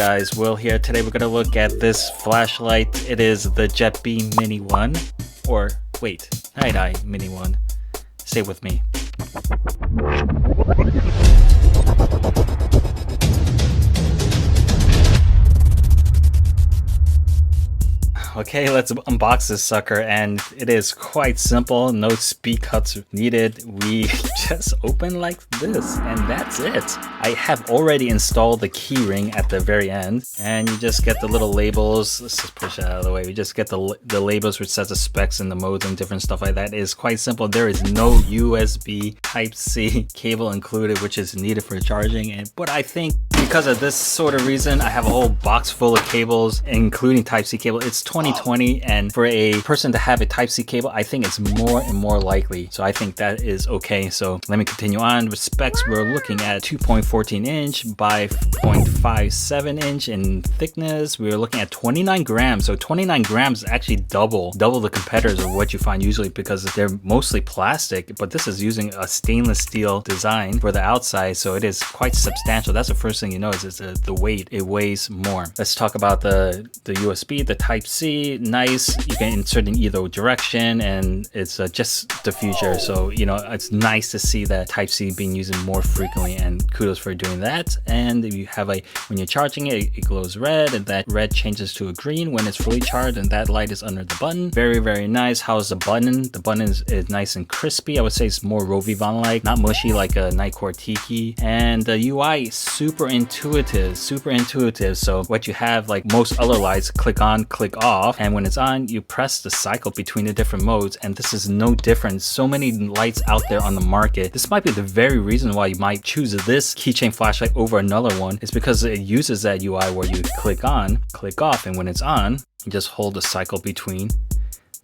guys, Will here. Today we're gonna look at this flashlight. It is the Jetbeam Mini 1, or wait, Niteye Mini 1. Stay with me. Okay, let's unbox this sucker, and it is quite simple. No speed cuts needed. We just open like this, and that's it. I have already installed the key ring at the very end, and you just get the little labels. Let's just push it out of the way. We just get the labels which says the specs and the modes and different stuff like that. It is quite simple. There is no USB Type-C cable included, which is needed for charging. But I think because of this sort of reason, I have a whole box full of cables, including Type-C cable. It's 2020, and for a person to have a Type-C cable, I think it's more and more likely. So I think that is okay. So let me continue on with specs. We're looking at 2.14 inch by 0.57 inch in thickness. We're looking at 29 grams. So 29 grams is actually double the competitors of what you find usually, because they're mostly plastic, but this is using a stainless steel design for the outside. So it is quite substantial. That's the first thing you notice is the weight. It weighs more. Let's talk about the USB, the Type-C. Nice, you can insert in either direction, and it's just the future. So you know, it's nice to see that Type-C being used more frequently, and kudos for doing that. And you have when you're charging it, it glows red, and that red changes to a green when it's fully charged, and that light is under the button. Very nice. How's the button? The button is nice and crispy. I would say it's more Rovivon like, not mushy like a Nightcore Tiki. And the UI is super intuitive. So what you have, like most other lights, click on, click off, and when it's on, you press the cycle between the different modes, and this is no different. So many lights out there on the market. This might be the very reason why you might choose this keychain flashlight over another one, is because it uses that UI where you click on, click off, and when it's on, you just hold the cycle between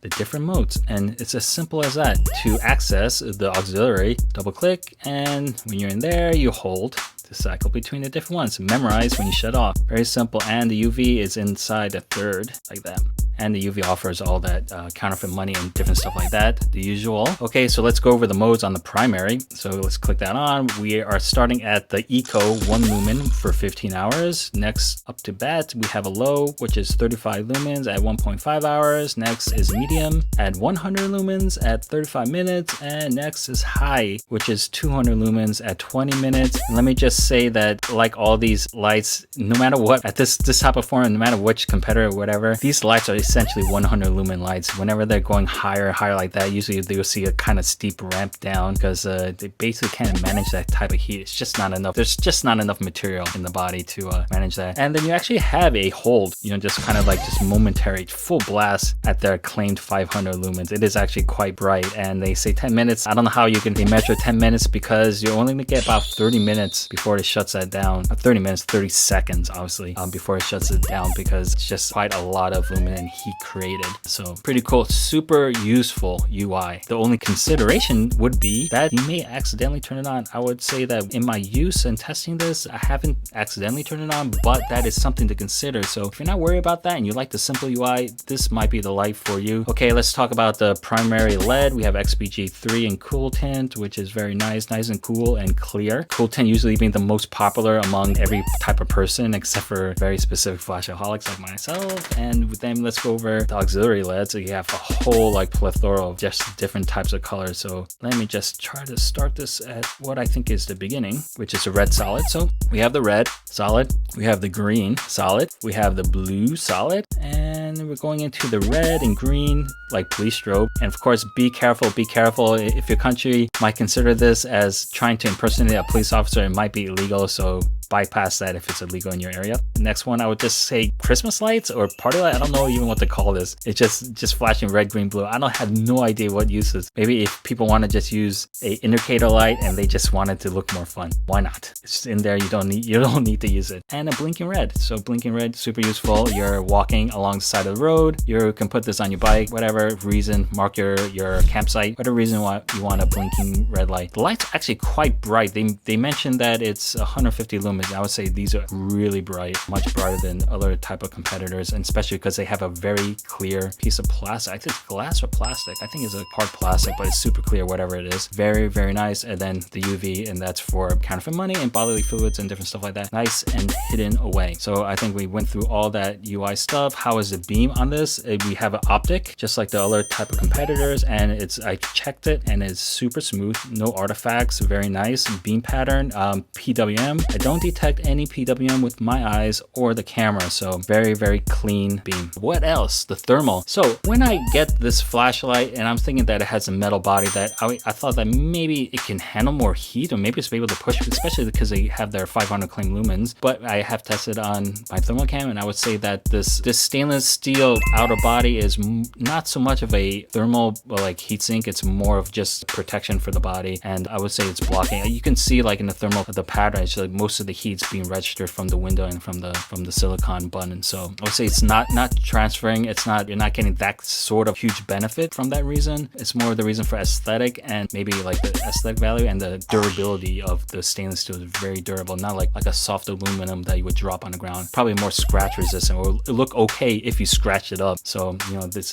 the different modes, and it's as simple as that. To access the auxiliary, double click, and when you're in there, you hold the cycle between the different ones. Memorize when you shut off. Very simple. And the UV is inside the third, like that. And the UV offers all that counterfeit money and different stuff like that, the usual. Okay, so let's go over the modes on the primary. So let's click that on. We are starting at the Eco 1 lumen for 15 hours. Next, up to bat, we have a low, which is 35 lumens at 1.5 hours. Next is medium at 100 lumens at 35 minutes. And next is high, which is 200 lumens at 20 minutes. And let me just say that, like all these lights, no matter what, at this type of form, no matter which competitor or whatever, these lights are essentially 100 lumen lights. Whenever they're going higher like that, usually you'll see a kind of steep ramp down, because they basically can't manage that type of heat. It's just not enough. There's just not enough material in the body to manage that. And then you actually have a hold, you know, just kind of like just momentary full blast at their claimed 500 lumens. It is actually quite bright, and they say 10 minutes. I don't know how they measure 10 minutes, because you're only gonna get about 30 minutes before it shuts that down. 30 minutes, 30 seconds, obviously, before it shuts it down, because it's just quite a lot of lumen and heat created. So pretty cool, super useful UI. The only consideration would be that you may accidentally turn it on. I would say that in my use and testing this, I haven't accidentally turned it on, but that is something to consider. So if you're not worried about that and you like the simple UI, this might be the light for you. Okay, let's talk about the primary LED. We have XBG3 and Cool Tint, which is very nice and cool and clear. Cool Tint usually being the most popular among every type of person, except for very specific flashaholics like myself. And then let's go over the auxiliary LED. So you have a whole like plethora of just different types of colors. So let me just try to start this at what I think is the beginning, which is a red solid. So we have the red solid, we have the green solid, we have the blue solid, and we're going into the red and green like police strobe. And of course, be careful if your country might consider this as trying to impersonate a police officer. It might be illegal, so bypass that if it's illegal in your area. The next one, I would just say Christmas lights or party light. I don't know even what to call this. It's just flashing red, green, blue. I don't have no idea what uses. Maybe if people want to just use a indicator light and they just want it to look more fun, why not? It's just in there. You don't need to use it. And a blinking red. So blinking red, super useful. You're walking along the side of the road. You can put this on your bike, whatever reason, mark your campsite, whatever reason why you want a blinking red light. The light's actually quite bright. They mentioned that it's 150 lumens. I would say these are really bright, much brighter than other type type of competitors, and especially because they have a very clear piece of plastic. I think it's glass or plastic. I think it's a hard plastic, but it's super clear, whatever it is. Very, very nice. And then the UV, and that's for counterfeit money and bodily fluids and different stuff like that. Nice and hidden away. So I think we went through all that UI stuff. How is the beam on this? We have an optic, just like the other type of competitors, and I checked it and it's super smooth, no artifacts, very nice. Beam pattern, PWM. I don't detect any PWM with my eyes or the camera, so very, very clean beam. What else? The thermal. So when I get this flashlight, and I'm thinking that it has a metal body, that I thought that maybe it can handle more heat, or maybe it's able to push, especially because they have their 500 claim lumens. But I have tested on my thermal cam, and I would say that this stainless steel outer body is not so much of a thermal like heatsink. It's more of just protection for the body, and I would say it's blocking. You can see like in the thermal, the pattern, it's like most of the heat's being registered from the window and from the silicon button. So I would say it's not transferring. You're not getting that sort of huge benefit from that reason. It's more the reason for aesthetic, and maybe like the aesthetic value and the durability of the stainless steel is very durable, not like a soft aluminum that you would drop on the ground. Probably more scratch resistant, or it'll look okay if you scratch it up. So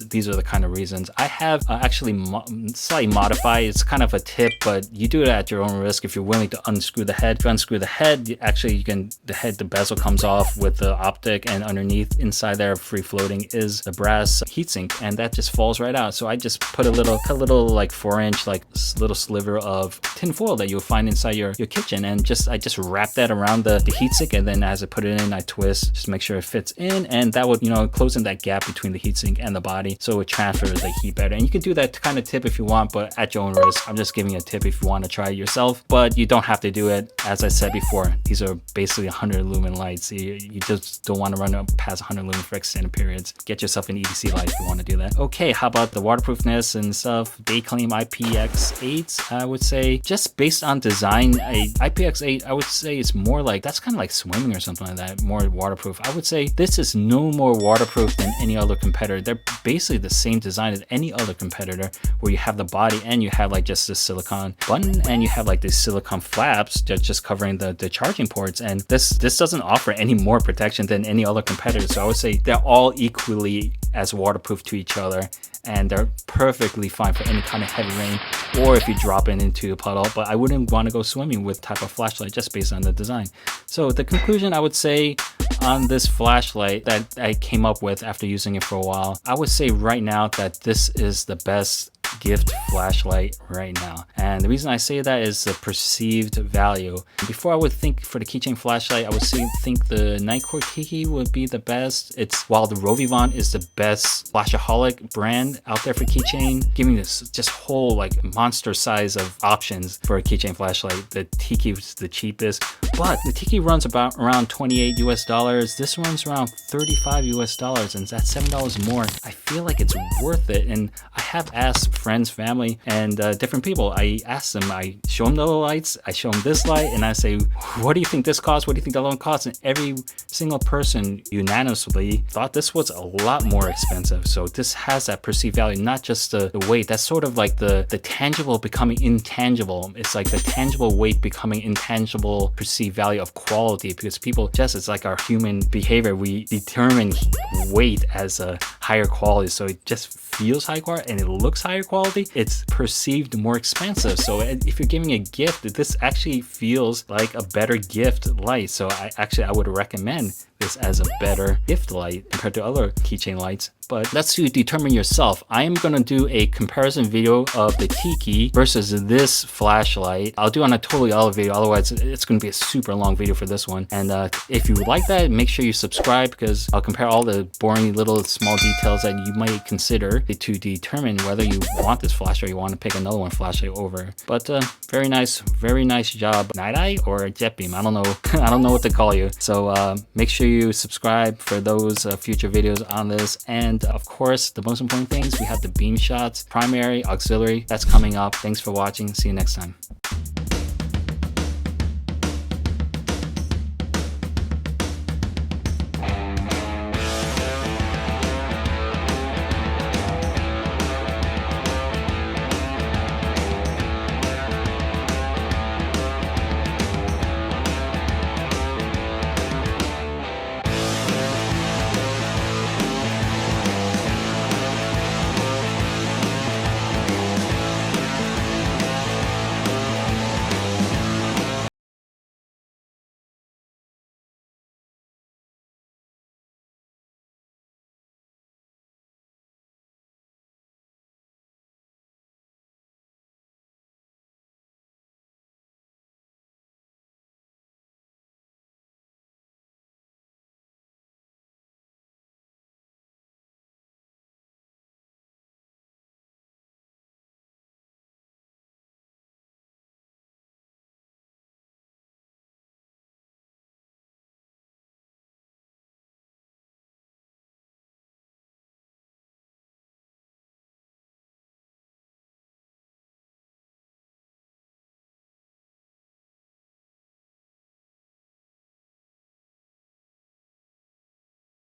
these are the kind of reasons. I have actually slightly modified. It's kind of a tip, but you do it at your own risk if you're willing to unscrew the head. If you unscrew the head, the bezel comes off with the optic, and underneath inside there free floating is the brass heatsink, and that just falls right out. So I just put a little like 4-inch like little sliver of tin foil that you'll find inside your kitchen, and I just wrap that around the heatsink, and then as I put it in, I twist just to make sure it fits in, and that would close in that gap between the heatsink and the body, so it transfers the heat better. And you can do that kind of tip if you want, but at your own risk. I'm just giving you a tip if you want to try it yourself, but you don't have to do it. As I said before, these are basically 100 lumen lights. You just don't want to run up past 100 lumen for extended periods. Get yourself an EDC light if you want to do that. Okay, how about the waterproofness and stuff? They claim IPX8. I would say just based on design, IPX8, I would say it's more like, that's kind of like swimming or something like that, more waterproof. I would say this is no more waterproof than any other competitor. They're basically the same design as any other competitor, where you have the body and you have like just the silicone button, and you have like these silicone flaps that's just covering the charging ports, and this doesn't offer any more protection than any other competitor. So I would say they're all equally as waterproof to each other, and they're perfectly fine for any kind of heavy rain, or if you drop it into a puddle. But I wouldn't want to go swimming with type of flashlight just based on the design. So the conclusion I would say on this flashlight that I came up with after using it for a while, I would say right now that this is the best gift flashlight right now. And the reason I say that is the perceived value. Before I would think for the Keychain flashlight, I would think the Niteye Tiki would be the best. While the Rovivon is the best flashaholic brand out there for Keychain, giving this just whole like monster size of options for a Keychain flashlight. The Tiki is the cheapest, but the Tiki runs around $28 US. This runs around $35 US, and that's $7 more. I feel like it's worth it. And I have asked friends, family, and different people. I ask them, I show them the lights, I show them this light, and I say, what do you think this costs? What do you think that one costs? And every single person unanimously thought this was a lot more expensive. So this has that perceived value, not just the weight. That's sort of like the tangible becoming intangible. It's like the tangible weight becoming intangible perceived value of quality, because people it's like our human behavior. We determine weight as a higher quality. So it just feels high quality and it looks higher quality. It's perceived more expensive. So if you're giving a gift, this actually feels like a better gift light. So I would recommend this as a better gift light compared to other keychain lights. But that's to determine yourself. I am going to do a comparison video of the Tiki versus this flashlight. I'll do on a totally other video, otherwise it's going to be a super long video for this one. And if you like that, make sure you subscribe, because I'll compare all the boring little small details that you might consider to determine whether you want this flashlight or you want to pick another one flashlight over. But very nice job, Niteye or Jetbeam. I don't know. I don't know what to call you. So make sure you subscribe for those future videos on this. And of course, the most important things, we have the beam shots, primary, auxiliary, that's coming up. Thanks for watching. See you next time.